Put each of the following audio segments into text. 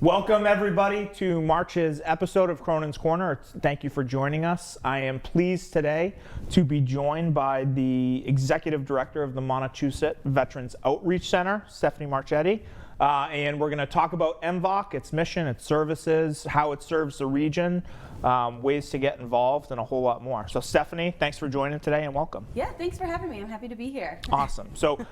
Welcome everybody to March's episode of Cronin's Corner. Thank you for joining us. I am pleased today to be joined by the Executive Director of the Montachusett Veterans Outreach Center, Stephanie Marchetti. And we're going to talk about MVOC, its mission, its services, how it serves the region, ways to get involved, and a whole lot more. So Stephanie, thanks for joining today and welcome. Yeah, thanks for having me. I'm happy to be here. Awesome. So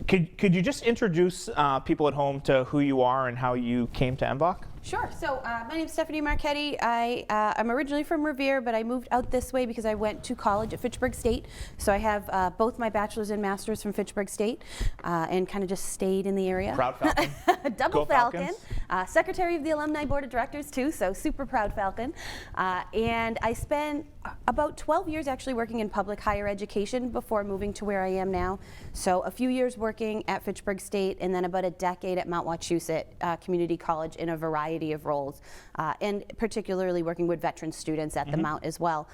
could you just introduce people at home to who you are and how you came to MVOC? Sure. So my name is Stephanie Marchetti. I'm originally from Revere, but I moved out this way because I went to college at Fitchburg State. So I have both my bachelor's and master's from Fitchburg State and kind of just stayed in the area. Proud Falcon. Double Go Falcon. Falcons. Secretary of the Alumni Board of Directors too, so super proud Falcon. And I spent about 12 years actually working in public higher education before moving to where I am now. So a few years working at Fitchburg State and then about a decade at Montachusett Community College in a variety of roles, and particularly working with veteran students at the Mount as well.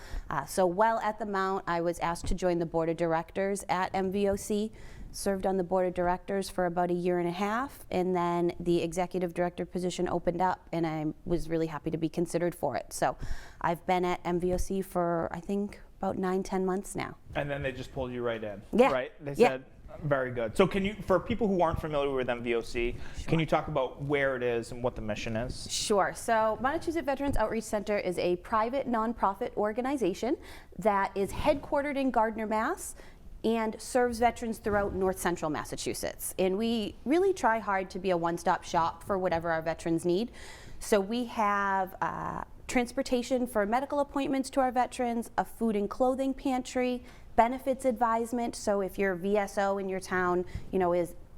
So while at the Mount, I was asked to join the board of directors at MVOC, served on the board of directors for about a year and a half, and then the executive director position opened up, and I was really happy to be considered for it. So I've been at MVOC for, I think, about 9-10 months now. And then they just pulled you right in, yeah. right? They said, very good. So can you, for people who aren't familiar with MVOC, can you talk about where it is and what the mission is? Sure. So Montachusett Veterans Outreach Center is a private nonprofit organization that is headquartered in Gardner, Mass, and serves veterans throughout north central Massachusetts. And we really try hard to be a one-stop shop for whatever our veterans need. So we have transportation for medical appointments to our veterans, a food and clothing pantry, benefits advisement. So if your VSO in your town,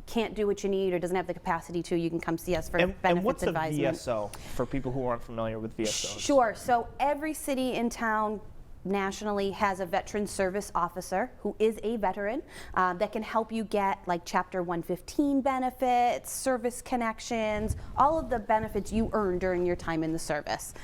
can't do what you need or doesn't have the capacity to, you can come see us for benefits advisement. And what's a VSO for people who aren't familiar with VSOs? Sure. So every city in town nationally has a veteran service officer who is a veteran that can help you get like Chapter 115 benefits, service connections, all of the benefits you earn during your time in the service.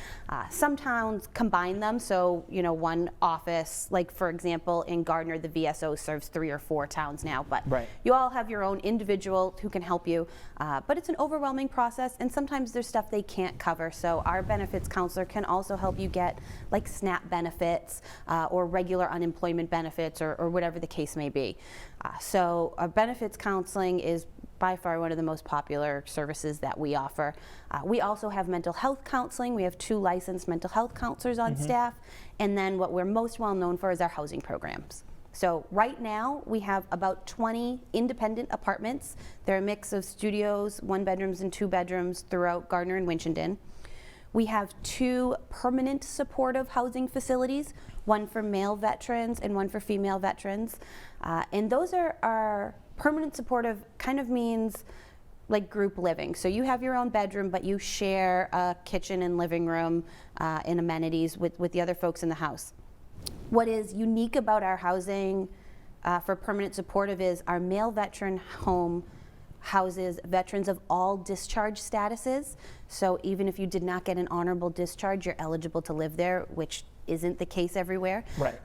Some towns combine them, so one office, like for example in Gardner, the VSO serves 3 or 4 towns now, but you all have your own individual who can help you, but it's an overwhelming process, and sometimes there's stuff they can't cover, so our benefits counselor can also help you get like SNAP benefits, or regular unemployment benefits, or whatever the case may be. So benefits counseling is by far one of the most popular services that we offer. We also have mental health counseling. We have 2 licensed mental health counselors on staff. And then what we're most well known for is our housing programs. So right now we have about 20 independent apartments. They're a mix of studios, 1 bedrooms and 2 bedrooms throughout Gardner and Winchendon. We have 2 permanent supportive housing facilities, one for male veterans and one for female veterans. And those are permanent supportive, kind of means like group living. So you have your own bedroom, but you share a kitchen and living room and amenities with the other folks in the house. What is unique about our housing for permanent supportive is our male veteran home houses veterans of all discharge statuses. So even if you did not get an honorable discharge, you're eligible to live there, which isn't the case everywhere. Right.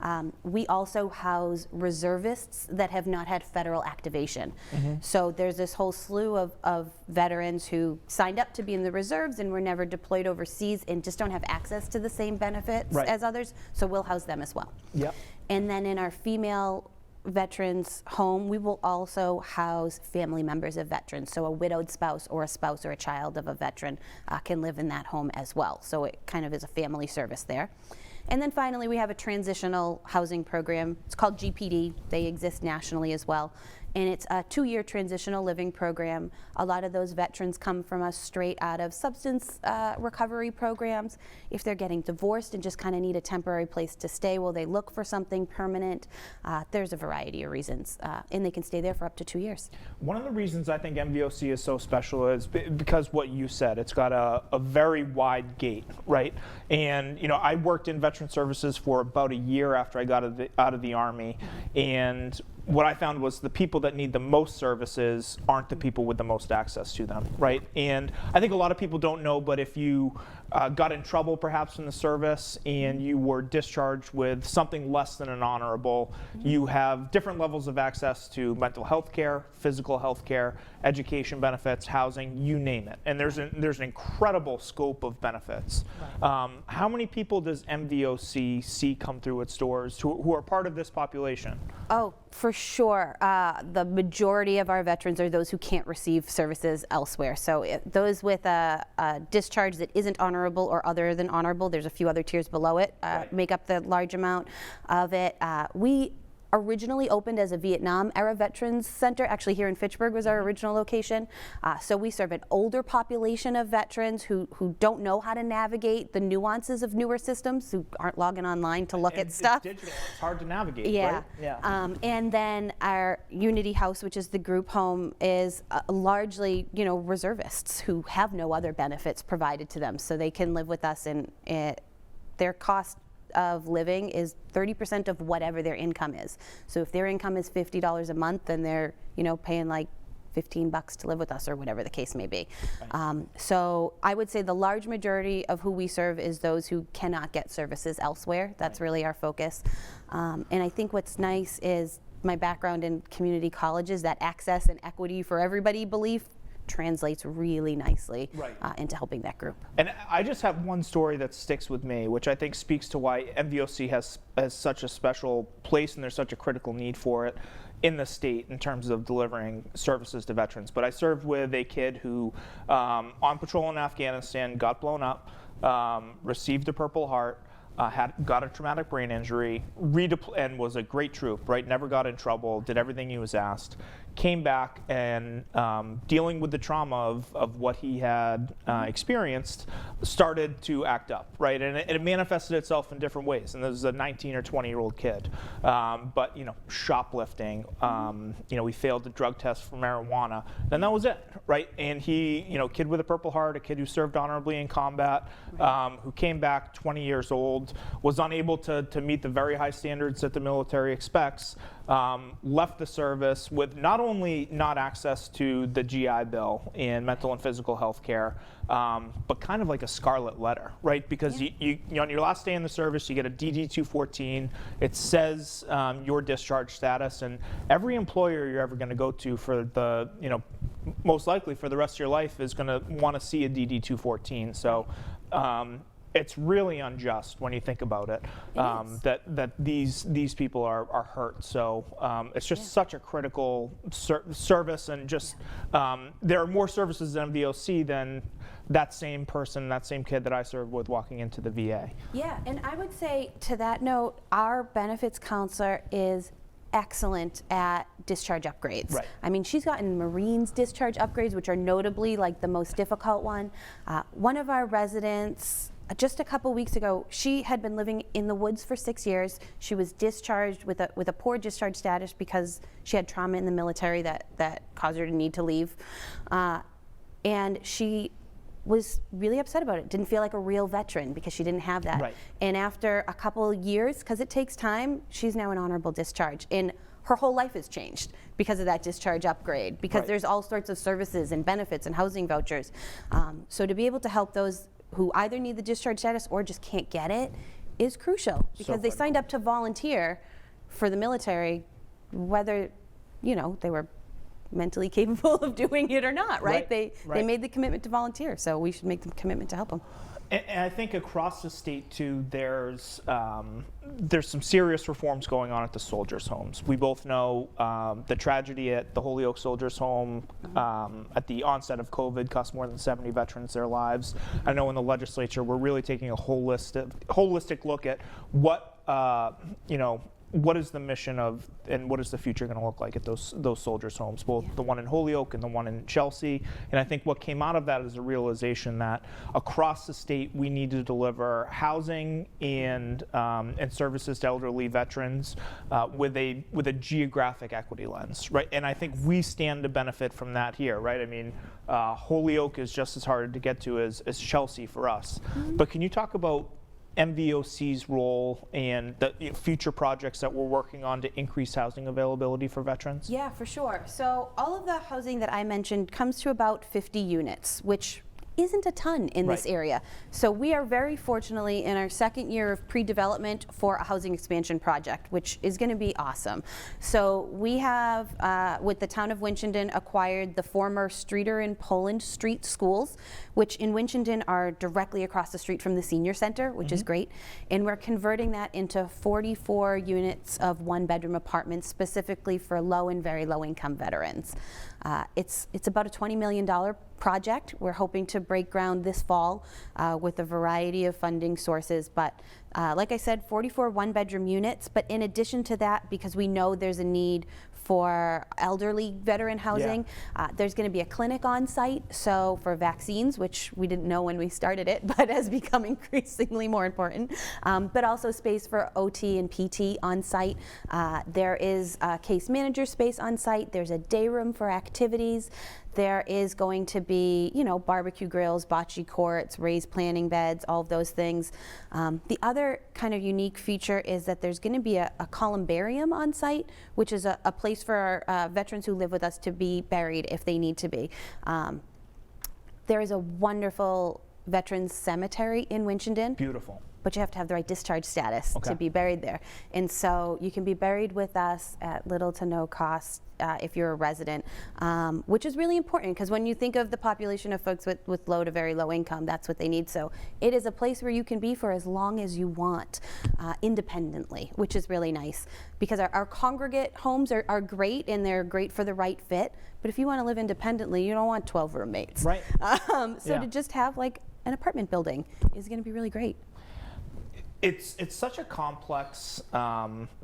We also house reservists that have not had federal activation. So there's this whole slew of veterans who signed up to be in the reserves and were never deployed overseas and just don't have access to the same benefits as others. So we'll house them as well. Yep. And then in our female veterans home, we will also house family members of veterans. So a widowed spouse or a child of a veteran can live in that home as well. So it kind of is a family service there. And then finally, we have a transitional housing program. It's called GPD. They exist nationally as well. And it's a 2-year transitional living program. A lot of those veterans come from us straight out of substance recovery programs. If they're getting divorced and just kind of need a temporary place to stay while they look for something permanent, there's a variety of reasons. And they can stay there for up to 2 years. One of the reasons I think MVOC is so special is because what you said, it's got a very wide gate, right? And I worked in veteran services for about a year after I got out of the Army, and what I found was the people that need the most services aren't the people with the most access to them, right? And I think a lot of people don't know, but if you got in trouble perhaps in the service and you were discharged with something less than an honorable, you have different levels of access to mental health care, physical health care, education benefits, housing, you name it. And there's an incredible scope of benefits. How many people does MVOC see come through its doors who are part of this population? Oh, for sure. The majority of our veterans are those who can't receive services elsewhere. So those with a discharge that isn't honorable or other than honorable, there's a few other tiers below it, make up the large amount of it. We originally opened as a Vietnam era veterans center. Actually, here in Fitchburg was our original location. So we serve an older population of veterans who don't know how to navigate the nuances of newer systems, who aren't logging online to look at stuff. It's digital, it's hard to navigate, Yeah. right? Yeah. And then our Unity House, which is the group home, is largely, reservists who have no other benefits provided to them, so they can live with us, and their cost of living is 30% of whatever their income is. So if their income is $50 a month, then they're paying like $15 to live with us, or whatever the case may be. Right. So I would say the large majority of who we serve is those who cannot get services elsewhere. That's really our focus. And I think what's nice is my background in community colleges, that access and equity for everybody belief translates really nicely into helping that group. And I just have one story that sticks with me, which I think speaks to why MVOC has such a special place and there's such a critical need for it in the state in terms of delivering services to veterans. But I served with a kid who, on patrol in Afghanistan, got blown up, received a Purple Heart, got a traumatic brain injury, and was a great troop, right? Never got in trouble, did everything he was asked, came back and dealing with the trauma of what he had experienced, started to act up, right? And it manifested itself in different ways. And this is a 19 or 20-year-old kid, but shoplifting, we failed the drug test for marijuana, and that was it, right? And he, kid with a Purple Heart, a kid who served honorably in combat, who came back 20 years old, was unable to meet the very high standards that the military expects, left the service with not only not access to the GI Bill and mental and physical health care, but kind of like a scarlet letter, right? Because you on your last day in the service, you get a DD-214. It says your discharge status, and every employer you're ever going to go to for the, most likely for the rest of your life is going to want to see a DD-214. So it's really unjust when you think about it, that these people are hurt. So it's just such a critical service, and just there are more services in MVOC than that same person, that same kid that I served with walking into the VA. Yeah, and I would say to that note, our benefits counselor is excellent at discharge upgrades. Right. I mean, she's gotten Marines discharge upgrades, which are notably like the most difficult one. One of our residents, just a couple weeks ago, she had been living in the woods for 6 years. She was discharged with a poor discharge status because she had trauma in the military that caused her to need to leave. And she was really upset about it. Didn't feel like a real veteran because she didn't have that. Right. And after a couple years, because it takes time, she's now an honorable discharge. And her whole life has changed because of that discharge upgrade, because there's all sorts of services and benefits and housing vouchers. So to be able to help those who either need the discharge status or just can't get it is crucial, because they signed up to volunteer for the military, whether they were mentally capable of doing it or not, right? They made the commitment to volunteer, so we should make the commitment to help them. And I think across the state too, there's some serious reforms going on at the soldiers' homes. We both know the tragedy at the Holyoke Soldiers' Home at the onset of COVID cost more than 70 veterans their lives. I know in the legislature we're really taking a holistic look at what what is the mission of, and what is the future going to look like at those soldiers' homes, both the one in Holyoke and the one in Chelsea. And I think what came out of that is a realization that across the state we need to deliver housing and services to elderly veterans with a geographic equity lens, right? And I think we stand to benefit from that here, right? I mean, Holyoke is just as hard to get to as Chelsea for us. But can you talk about MVOC's role and the future projects that we're working on to increase housing availability for veterans? Yeah, for sure. So all of the housing that I mentioned comes to about 50 units, which isn't a ton in this Right. area. So we are very fortunately in our second year of pre-development for a housing expansion project, which is going to be awesome. So we have, with the town of Winchendon, acquired the former Streeter and Poland Street schools, which in Winchendon are directly across the street from the senior center, which is great. And we're converting that into 44 units of one-bedroom apartments specifically for low and very low-income veterans. It's about a $20 million project. We're hoping to break ground this fall with a variety of funding sources. But like I said, 44 one-bedroom units. But in addition to that, because we know there's a need for elderly veteran housing, there's going to be a clinic on site. So for vaccines, which we didn't know when we started it, but has become increasingly more important, but also space for OT and PT on site. There is a case manager space on site. There's a day room for activities. There is going to be, you know, barbecue grills, bocce courts, raised planning beds, all of those things. The other kind of unique feature is that there's going to be a columbarium on site, which is a place for our veterans who live with us to be buried if they need to be. There is a wonderful veterans cemetery in Winchendon. Beautiful. But you have to have the right discharge status Okay. to be buried there. And so you can be buried with us at little to no cost if you're a resident, which is really important because when you think of the population of folks with low to very low income, that's what they need. So it is a place where you can be for as long as you want, independently, which is really nice because our congregate homes are great and they're great for the right fit. But if you want to live independently, you don't want 12 roommates. Right. So to just have like an apartment building is going to be really great. It's such a complex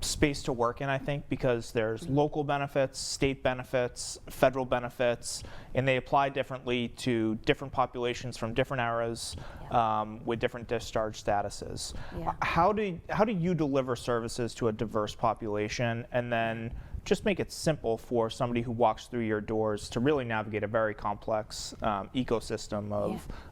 space to work in, I think, because there's local benefits, state benefits, federal benefits, and they apply differently to different populations from different eras with different discharge statuses. Yeah. How do you deliver services to a diverse population and then just make it simple for somebody who walks through your doors to really navigate a very complex ecosystem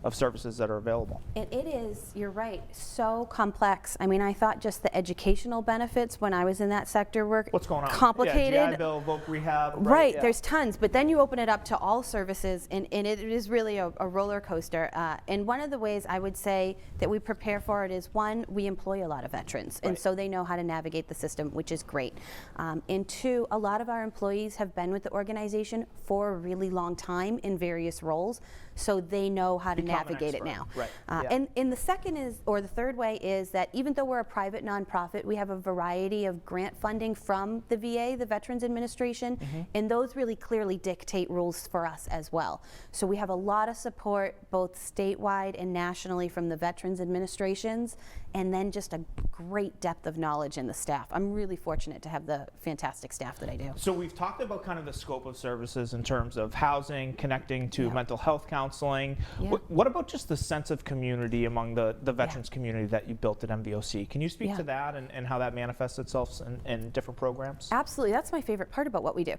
of services that are available? It is, you're right, so complex. I mean, I thought just the educational benefits when I was in that sector were What's going on? complicated. Yeah, GI Bill, voc rehab. Right, Yeah. there's tons, but then you open it up to all services, and it is really a roller coaster. And one of the ways I would say that we prepare for it is, one, we employ a lot of veterans, and Right. so they know how to navigate the system, which is great. And two, a lot of our employees have been with the organization for a really long time in various roles, so they know how to Become an navigate it expert. now. Right. And the second is, or the third way is that even though we're a private nonprofit, we have a variety of grant funding from the VA, the Veterans Administration, and those really clearly dictate rules for us as well. So we have a lot of support both statewide and nationally from the Veterans Administrations, and then just a great depth of knowledge in the staff. I'm really fortunate to have the fantastic staff that I do. So we've talked about kind of the scope of services in terms of housing, connecting to mental health counseling. Yeah. What about just the sense of community among the veterans community that you built at MVOC? Can you speak to that and how that manifests itself in different programs? Absolutely, that's my favorite part about what we do.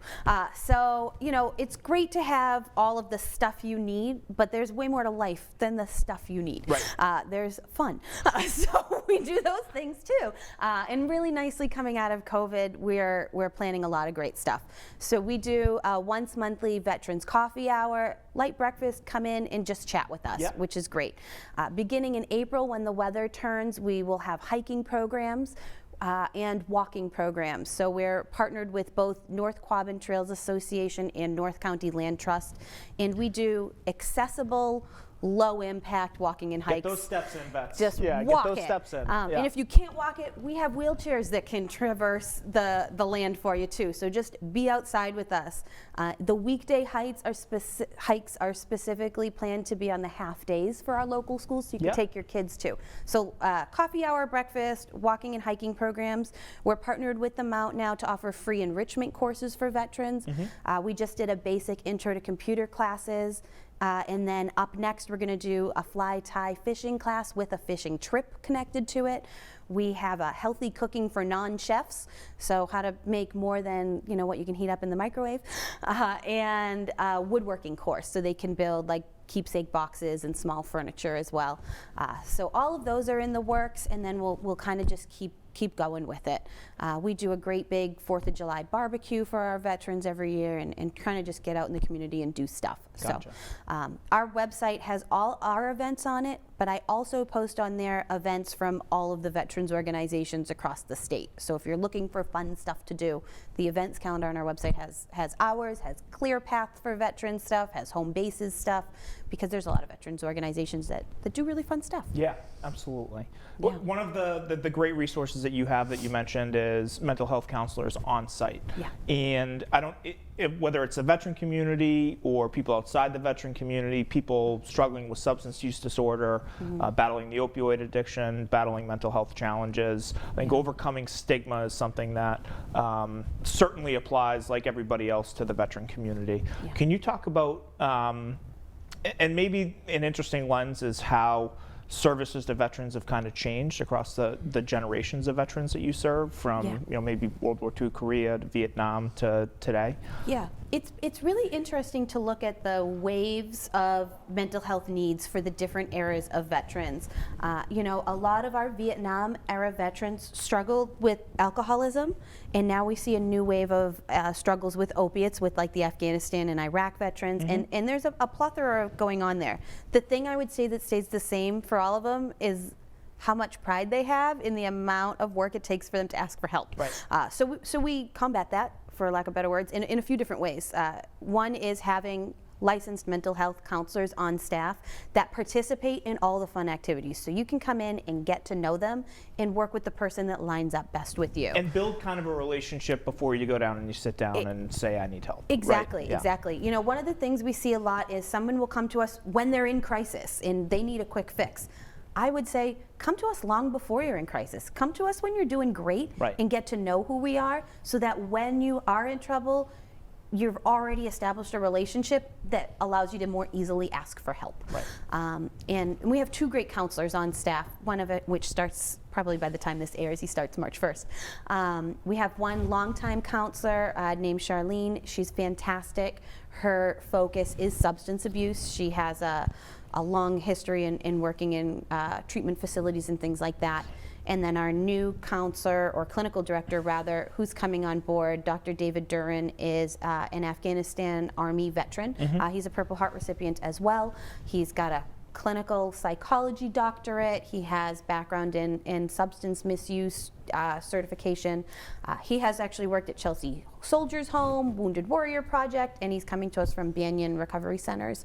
So, you know, it's great to have all of the stuff you need, but there's way more to life than the stuff you need. Right. There's fun. So we do those things too. And really nicely coming out of COVID, we're planning a lot of great stuff. So we do a once monthly veterans coffee hour, light breakfast, come in and just chat with us, which is great. Beginning in April, when the weather turns, we will have hiking programs and walking programs. So we're partnered with both North Quabbin Trails Association and North County Land Trust, and we do accessible, low impact walking and hikes. Get those steps in, vets. Just get walk those it. steps in. And if you can't walk it, we have wheelchairs that can traverse the land for you too. So just be outside with us. The weekday hikes are specifically planned to be on the half days for our local schools, so you can take your kids too. So coffee hour, breakfast, walking and hiking programs. We're partnered with the Mount now to offer free enrichment courses for veterans. We just did a basic intro to computer classes. And then up next, we're going to do a fly tie fishing class with a fishing trip connected to it. We have a healthy cooking for non-chefs, so how to make more than what you can heat up in the microwave, and a woodworking course, so they can build like keepsake boxes and small furniture as well. So all of those are in the works, and then we'll kind of just keep keep going with it. We do a great big 4th of July barbecue for our veterans every year, and kind of just get out in the community and do stuff. Gotcha. So our website has all our events on it, but I also post on there events from all of the veterans organizations across the state. So if you're looking for fun stuff to do, the events calendar on our website has ours, has Clear Path for veteran stuff, has home bases stuff, because there's a lot of veterans organizations that do really fun stuff. Yeah, absolutely. Yeah. One of the great resources that you have that you mentioned is mental health counselors on site. Yeah. And whether it's a veteran community or people outside the veteran community, people struggling with substance use disorder, battling the opioid addiction, battling mental health challenges, I think overcoming stigma is something that certainly applies, like everybody else, to the veteran community. Yeah. Can you talk about, and maybe an interesting lens is how services to veterans have kind of changed across the generations of veterans that you serve, from maybe World War II, Korea, to Vietnam, to today? Yeah, it's really interesting to look at the waves of mental health needs for the different eras of veterans. A lot of our Vietnam era veterans struggled with alcoholism, and now we see a new wave of struggles with opiates, with like the Afghanistan and Iraq veterans, and there's a plethora going on there. The thing I would say that stays the same for all of them is how much pride they have in the amount of work it takes for them to ask for help. Right. So we combat that, for lack of better words, in a few different ways. One is having licensed mental health counselors on staff that participate in all the fun activities. So you can come in and get to know them and work with the person that lines up best with you. And build kind of a relationship before you go down and you sit down and say, I need help. Exactly, right? Yeah. exactly. One of the things we see a lot is someone will come to us when they're in crisis and they need a quick fix. I would say, come to us long before you're in crisis. Come to us when you're doing great, and get to know who we are, so that when you are in trouble, you've already established a relationship that allows you to more easily ask for help. Right. And we have 2 great counselors on staff, one of it which starts probably by the time this airs, he starts March 1st. We have one longtime counselor named Charlene. She's fantastic. Her focus is substance abuse. She has a long history in working in treatment facilities and things like that. And then our new counselor, or clinical director rather, who's coming on board, Dr. David Duran, is an Afghanistan Army veteran. He's a Purple Heart recipient as well. He's got a clinical psychology doctorate. He has background in substance misuse certification. He has actually worked at Chelsea Soldiers Home, Wounded Warrior Project, and he's coming to us from Banyan Recovery Centers.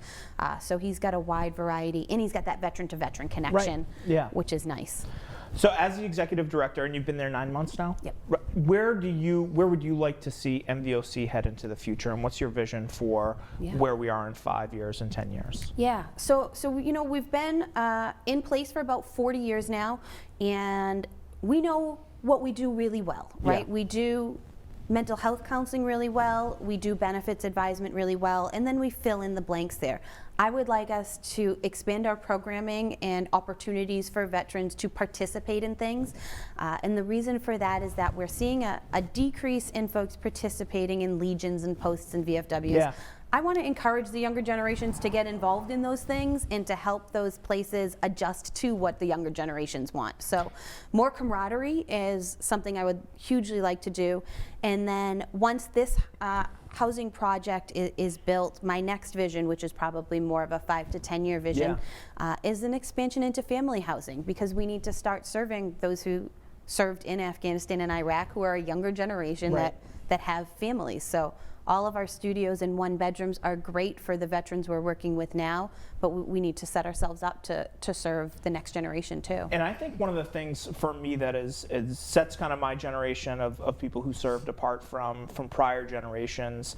So he's got a wide variety, and he's got that veteran-to-veteran connection, which is nice. So as the executive director, and you've been there 9 months now, Yep. Where would you like to see MVOC head into the future, and what's your vision for where we are in 5 years and 10 years? Yeah, so we've been in place for about 40 years now, and we know what we do really well, right? Yeah. We do mental health counseling really well, we do benefits advisement really well, and then we fill in the blanks there. I would like us to expand our programming and opportunities for veterans to participate in things. And the reason for that is that we're seeing a decrease in folks participating in legions and posts and VFWs. Yeah. I want to encourage the younger generations to get involved in those things and to help those places adjust to what the younger generations want. So more camaraderie is something I would hugely like to do. And then once this housing project is built, my next vision, which is probably more of a 5 to 10 year vision, is an expansion into family housing, because we need to start serving those who served in Afghanistan and Iraq, who are a younger generation that have families. So all of our studios and 1 bedrooms are great for the veterans we're working with now, but we need to set ourselves up to serve the next generation too. And I think one of the things for me that sets kind of my generation of people who served apart from prior generations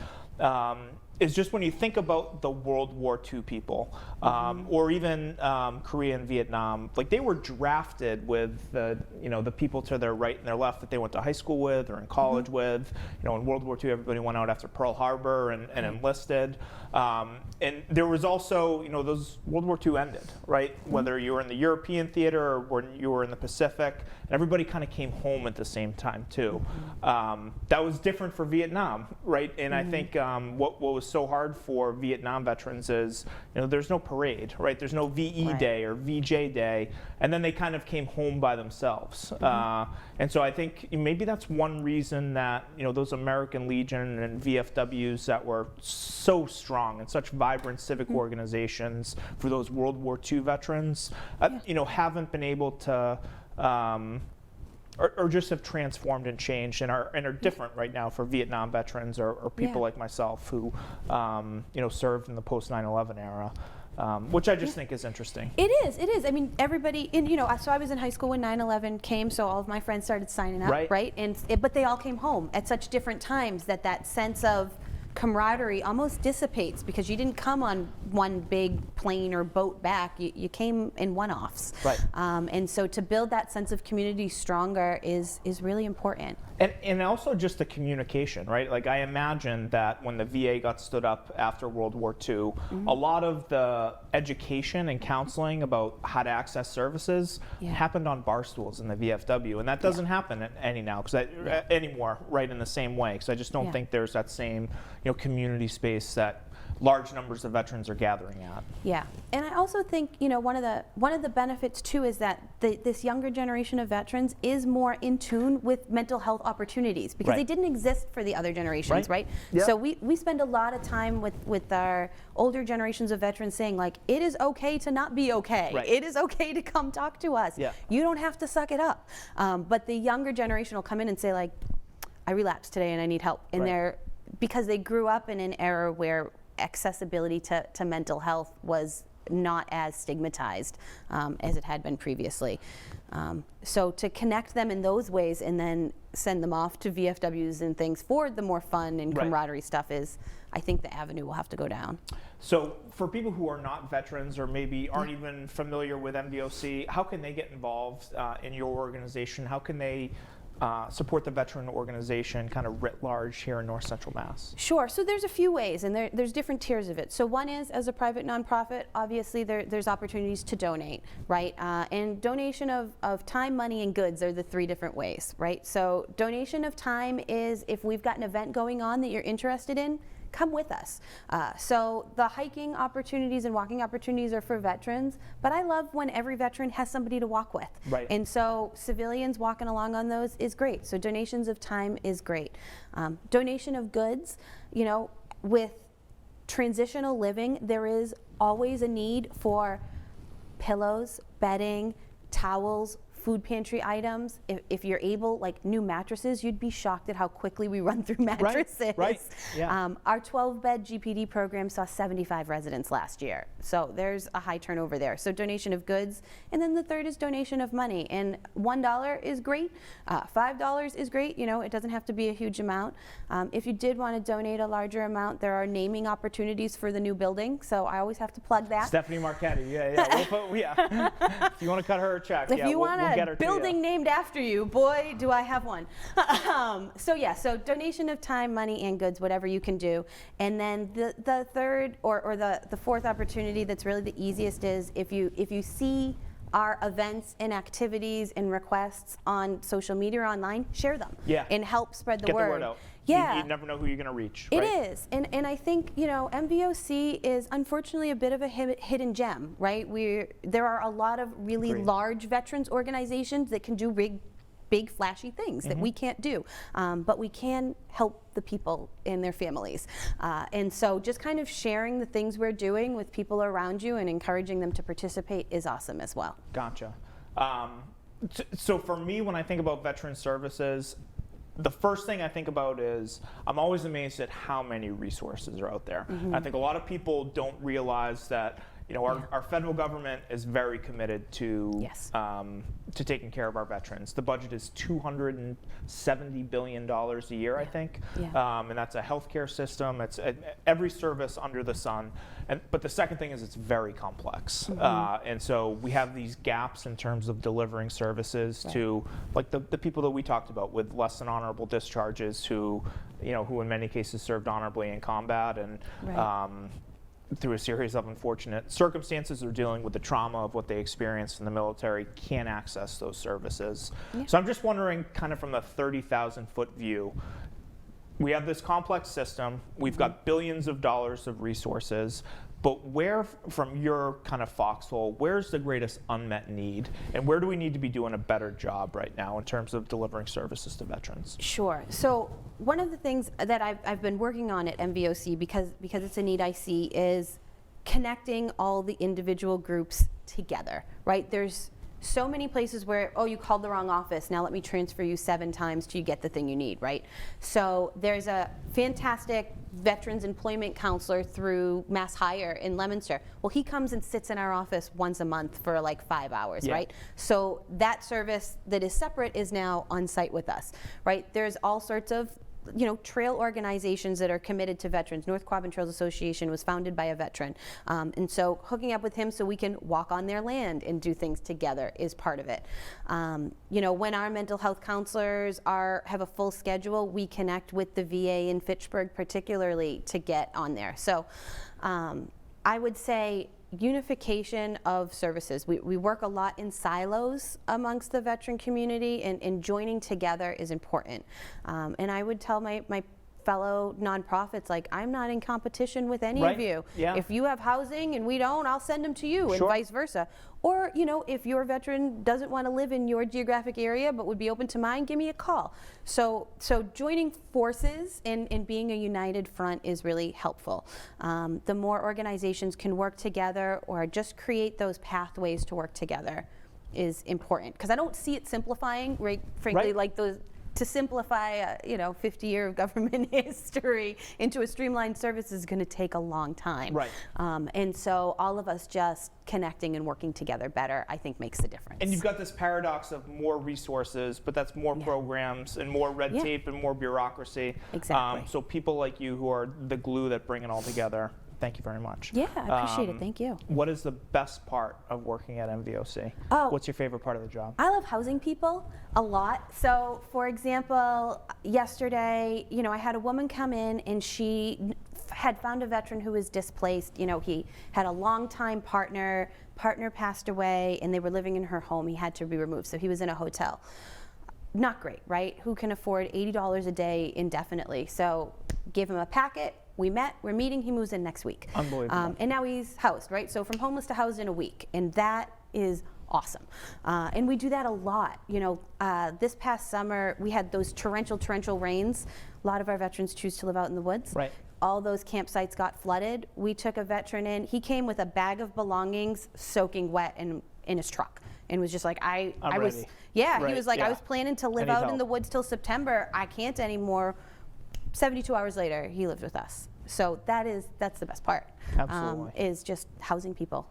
is just when you think about the World War II people, or even Korea and Vietnam, like they were drafted with the people to their right and their left that they went to high school with or in college with. In World War II, everybody went out after Pearl Harbor and enlisted. And there was also, those World War II ended, right? Whether you were in the European theater or when you were in the Pacific, everybody kind of came home at the same time too. That was different for Vietnam, right? And I think what was so hard for Vietnam veterans is, there's no parade, right? There's no VE Day or VJ Day, and then they kind of came home by themselves. And so I think maybe that's one reason that those American Legion and VFWs that were so strong and such vibrant civic organizations for those World War II veterans, haven't been able to, or just have transformed and changed and are different right now for Vietnam veterans or people like myself who, served in the post 9/11 era. Which I just think is interesting. It is. I mean, everybody, so I was in high school when 9/11 came, so all of my friends started signing up, right? But they all came home at such different times that sense of camaraderie almost dissipates because you didn't come on one big plane or boat back. You came in one-offs. Right. And so to build that sense of community stronger is really important. And also just the communication, right? Like I imagine that when the VA got stood up after World War II, a lot of the education and counseling about how to access services happened on bar stools in the VFW, and that doesn't happen anymore, right? In the same way, because I just don't think there's that same community space that large numbers of veterans are gathering at. Yeah, and I also think one of the benefits too is that this younger generation of veterans is more in tune with mental health opportunities because they didn't exist for the other generations, right? Yep. So we spend a lot of time with our older generations of veterans saying like, it is okay to not be okay. Right. It is okay to come talk to us. Yeah. You don't have to suck it up. But the younger generation will come in and say like, I relapsed today and I need help. And because they grew up in an era where accessibility to mental health was not as stigmatized as it had been previously. So to connect them in those ways and then send them off to VFWs and things for the more fun and camaraderie stuff is, I think, the avenue will have to go down. So for people who are not veterans or maybe aren't even familiar with MVOC, how can they get involved in your organization? How can they support the veteran organization kind of writ large here in North Central Mass? Sure. So there's a few ways, and there's different tiers of it. So one is, as a private nonprofit, obviously there's opportunities to donate, right? And donation of time, money, and goods are the three different ways, right? So donation of time is if we've got an event going on that you're interested in, come with us. So the hiking opportunities and walking opportunities are for veterans, but I love when every veteran has somebody to walk with. Right. And so civilians walking along on those is great. So donations of time is great. Donation of goods, with transitional living, there is always a need for pillows, bedding, towels, food pantry items. If you're able, like new mattresses, you'd be shocked at how quickly we run through mattresses. Right. Yeah. Our 12-bed GPD program saw 75 residents last year. So there's a high turnover there. So donation of goods. And then the third is donation of money. And $1 is great. $5 is great. It doesn't have to be a huge amount. If you did want to donate a larger amount, there are naming opportunities for the new building. So I always have to plug that. Stephanie Marchetti. Yeah. If you want to cut her a check, if you want we'll get her building named after you, boy, do I have one. So donation of time, money, and goods, whatever you can do. And then the third or the fourth opportunity that's really the easiest is if you see our events and activities and requests on social media or online, share them. Yeah. And help spread the Get word. the word out. Yeah. You never know who you're going to reach. It is. And I think, MVOC is unfortunately a bit of a hidden gem, right? There are a lot of really large veterans organizations that can do big flashy things that we can't do. But we can help the people and their families. And so just kind of sharing the things we're doing with people around you and encouraging them to participate is awesome as well. Gotcha. So for me, when I think about veteran services, the first thing I think about is I'm always amazed at how many resources are out there. I think a lot of people don't realize that our federal government is very committed to taking care of our veterans. The budget is $270 billion a year, I think, and that's a healthcare system. It's every service under the sun. But the second thing is it's very complex, and so we have these gaps in terms of delivering services to like the people that we talked about with less than honorable discharges, who in many cases served honorably in combat, and through a series of unfortunate circumstances or dealing with the trauma of what they experienced in the military can't access those services. Yeah. So I'm just wondering, kind of from the 30,000-foot view, we have this complex system, we've got billions of dollars of resources, but where, from your kind of foxhole, where's the greatest unmet need, and where do we need to be doing a better job right now in terms of delivering services to veterans? Sure. So one of the things that I've been working on at MVOC, because it's a need I see, is connecting all the individual groups together, right? There's so many places where, oh, you called the wrong office, now let me transfer you 7 times till you get the thing you need, right? So there's a fantastic veterans employment counselor through Mass Hire in Leominster. Well, he comes and sits in our office once a month for like 5 hours, Yeah. right? So that service that is separate is now on site with us, right? There's all sorts of trail organizations that are committed to veterans. North Quabbin Trails Association was founded by a veteran. And so hooking up with him so we can walk on their land and do things together is part of it. When our mental health counselors have a full schedule, we connect with the VA in Fitchburg particularly to get on there. So I would say unification of services. We work a lot in silos amongst the veteran community, and joining together is important. And I would tell my fellow nonprofits, like, I'm not in competition with any of you. Yeah. If you have housing and we don't, I'll send them to you, and Sure. vice versa. Or, if your veteran doesn't want to live in your geographic area but would be open to mine, give me a call. So joining forces and being a united front is really helpful. The more organizations can work together or just create those pathways to work together is important. Because I don't see it simplifying, right? Frankly, Right. like to simplify a 50-year of government history into a streamlined service is going to take a long time. Right. And so all of us just connecting and working together better, I think, makes the difference. And you've got this paradox of more resources, but that's more programs and more red Yeah. tape and more bureaucracy. Exactly. So people like you who are the glue that bring it all together, thank you very much. Yeah, I appreciate it. Thank you. What is the best part of working at MVOC? Oh. What's your favorite part of the job? I love housing people a lot. So, for example, yesterday, I had a woman come in and she had found a veteran who was displaced. He had a longtime partner passed away, and they were living in her home. He had to be removed, so he was in a hotel. Not great, right? Who can afford $80 a day indefinitely? So, gave him a packet. We met, we're meeting, he moves in next week. Unbelievable. And now he's housed, right? So from homeless to housed in a week, and that is awesome. And we do that a lot. This past summer, we had those torrential rains. A lot of our veterans choose to live out in the woods. Right. All those campsites got flooded. We took a veteran in. He came with a bag of belongings soaking wet in his truck, and was just like, I was, ready. yeah, Right, he was like, yeah. I was planning to live need out in help. the woods till September. I can't anymore. 72 hours later, he lived with us. So that's the best part. Absolutely. Is just housing people.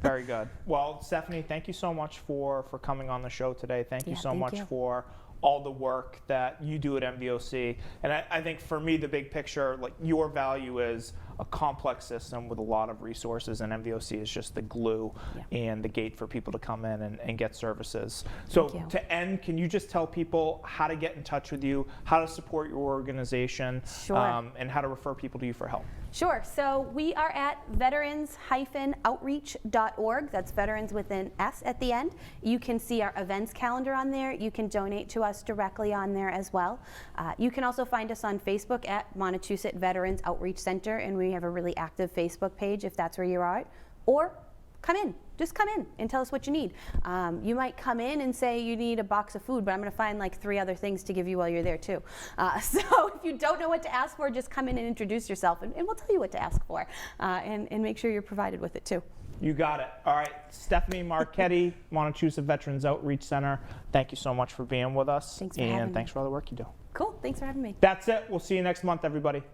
Very good. Well, Stephanie, thank you so much for coming on the show today. Thank you Yeah, so thank much you. for all the work that you do at MVOC. And I think for me, the big picture, like, your value is a complex system with a lot of resources, and MVOC is just the glue and the gate for people to come in and get services. So Thank you. to end, can you just tell people how to get in touch with you, how to support your organization, Sure. and how to refer people to you for help? Sure. So we are at veterans-outreach.org. That's veterans with an S at the end. You can see our events calendar on there. You can donate to us directly on there as well. You can also find us on Facebook at Montachusett Veterans Outreach Center, and we have a really active Facebook page if that's where you are. Or come in. Just come in and tell us what you need. You might come in and say you need a box of food, but I'm going to find like 3 other things to give you while you're there too. So if you don't know what to ask for, just come in and introduce yourself, and we'll tell you what to ask for, and make sure you're provided with it too. You got it. All right, Stephanie Marchetti, Montachusett Veterans Outreach Center, thanks so much for being with us. Thanks for having me. Thanks for all the work you do. Cool. Thanks for having me. That's it. We'll see you next month, everybody.